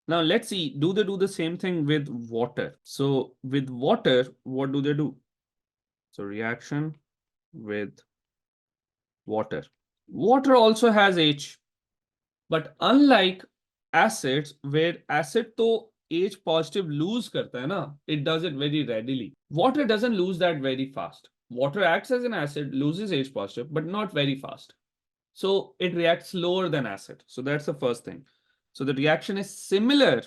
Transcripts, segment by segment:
Now let's see, do they do the same thing with water? So with water, what do they do? So reaction with water. Water also has H, but unlike acids, where acid to H positive lose karta hai na, it does it very readily. Water doesn't lose that very fast. Water acts as an acid, loses H positive, but not very fast. So it reacts slower than acid. So that's the first thing. So the reaction is similar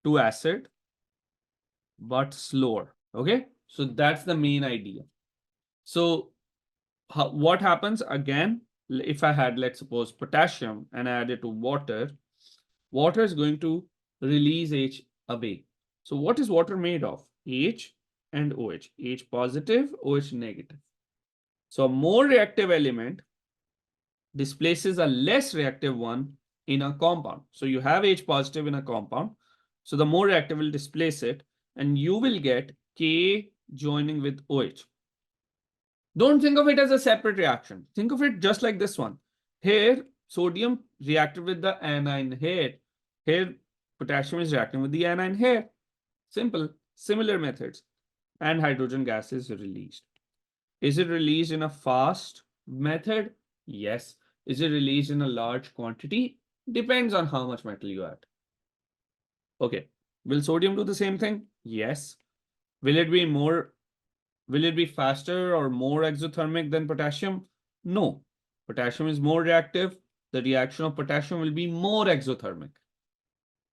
to acid, but slower. Okay. So that's the main idea. So what happens again, if I had, let's suppose, potassium and I add it to water, water is going to release H away. So what is water made of? H and OH. H positive, OH negative. So a more reactive element displaces a less reactive one in a compound. So you have H positive in a compound. So the more reactive will displace it, and you will get K joining with OH. Don't think of it as a separate reaction. Think of it just like this one. Here, sodium reacted with the anion here. Here, potassium is reacting with the anion here. Simple, similar methods. And hydrogen gas is released. Is it released in a fast method? Yes. Is it released in a large quantity? Depends on how much metal you add. Okay. Will sodium do the same thing? Yes. Will it be faster or more exothermic than potassium? No. Potassium is more reactive. The reaction of potassium will be more exothermic.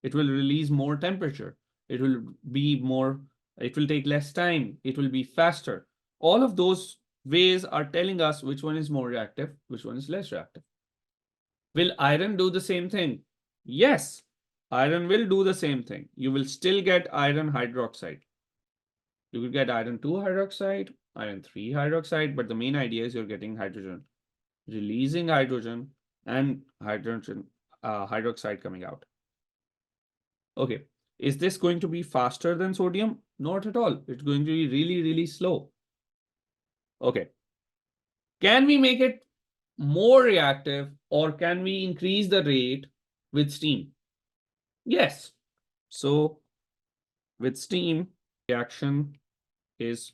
It will release more temperature. It will take less time. It will be faster. All of those ways are telling us which one is more reactive, which one is less reactive. Will iron do the same thing? Yes, iron will do the same thing. You will still get iron hydroxide. You could get iron 2 hydroxide, iron 3 hydroxide, but the main idea is you're getting hydrogen, releasing hydrogen and hydrogen hydroxide coming out. Okay, is this going to be faster than sodium? Not at all. It's going to be really, really slow. Okay. Can we make it more reactive or can we increase the rate with steam? Yes. So with steam, reaction is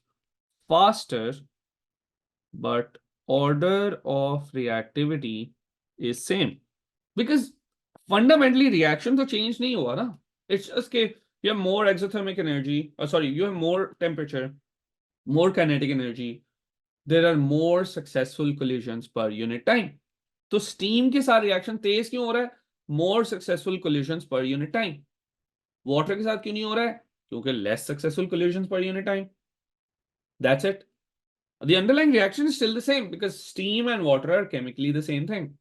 faster, but order of reactivity is same. Because fundamentally reaction to change nahi hua na. It's just that you have more exothermic energy, you have more temperature, more kinetic energy. There are more successful collisions per unit time. तो steam के साथ reaction तेज क्यों हो रहा है? More successful collisions per unit time. Water के साथ क्यों नहीं हो रहा है? क्योंकि less successful collisions per unit time. That's it. The underlying reaction is still the same because steam and water are chemically the same thing.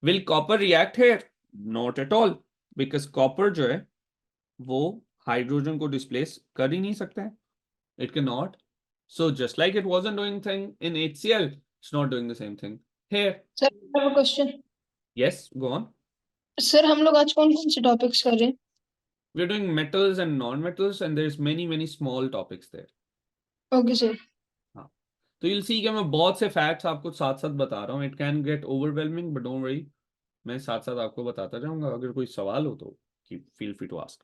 Will copper react here? Not at all. Because copper जो है वो hydrogen को displace कर ही नहीं सकता है. It cannot. So just like it wasn't doing thing in HCl, it's not doing the same thing here. Sir I have a question. Yes, go on. Sir हम लोग आज कौन कौन से टॉपिक्स कर रहे हैं? We're doing metals and non-metals and there's many small topics there. Okay sir. हाँ. तो you'll see कि मैं बहुत से facts आपको साथ साथ बता रहा हूँ. It can get overwhelming, but don't worry. मैं साथ साथ आपको बताता जाऊंगा. अगर कोई सवाल हो तो feel free to ask.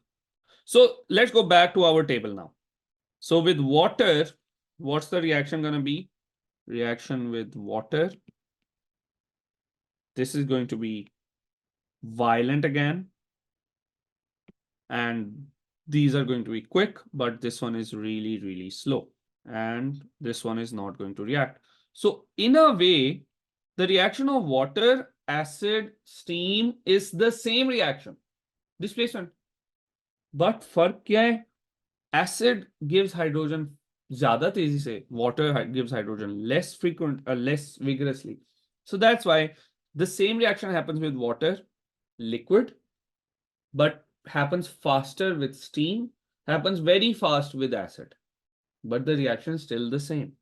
So let's go back to our table now. So with water, what's the reaction going to be? Reaction with water. This is going to be violent again. And these are going to be quick, but this one is really, really slow. And this one is not going to react. So in a way, the reaction of water, acid, steam is the same reaction. Displacement. But फर्क क्या है? Acid gives hydrogen ज़्यादा तेजी से, water gives hydrogen less vigorously. So that's why the same reaction happens with water, liquid, but happens faster with steam, happens very fast with acid. But the reaction is still the same.